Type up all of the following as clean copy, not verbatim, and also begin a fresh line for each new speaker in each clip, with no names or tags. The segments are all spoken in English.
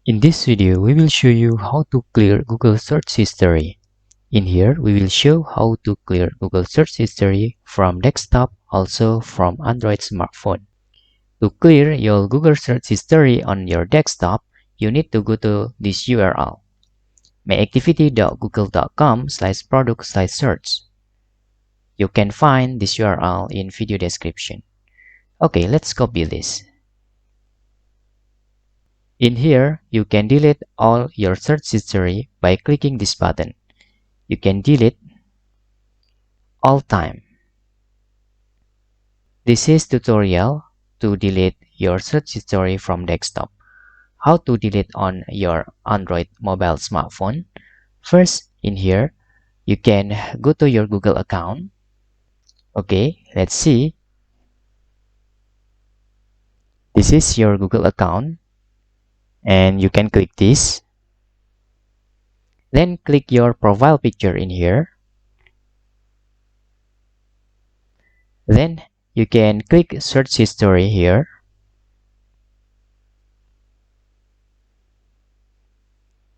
In this video, we will show you how to clear Google search history. In here, we will show how to clear Google search history from desktop, also from Android smartphone. To clear your Google search history on your desktop, you need to go to this URL, myactivity.google.com/product/search. You can find this URL in video description. Okay, let's copy this. In here, you can delete all your search history by clicking this button. You can delete all time. This is tutorial to delete your search history from desktop. How to delete on your Android mobile smartphone? First, in here, you can go to your Google account. Okay, let's see. This is your Google account, and you can click this. Then click your profile picture in here. Then you can click search history here.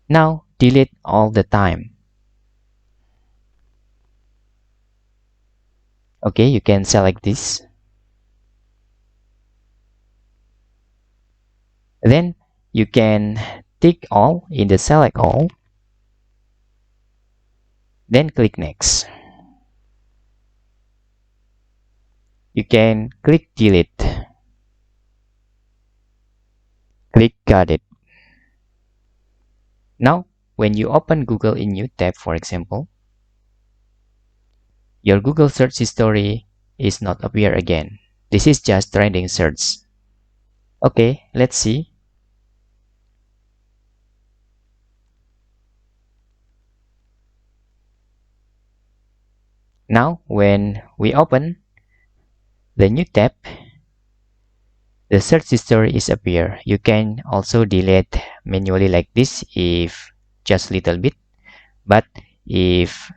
Now delete all the time. Okay, you can select this. Then you can tick all in the select all. Then click next. You can click delete. Click got it. Now, when you open Google in new tab, for example, your Google search history is not appear again. This is just trending search. Okay, let's see. Now, when we open the new tab, the search history is appear. You can also delete manually like this if just little bit, but if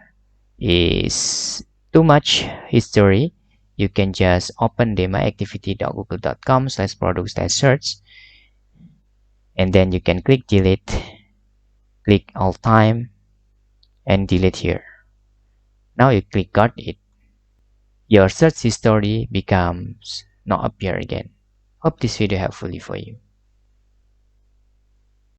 is too much history, you can just open the myactivity.google.com/product/search, and then you can click delete, click all time, and delete here. Now you click got it. Your search history becomes not appear again. Hope this video helpful for you.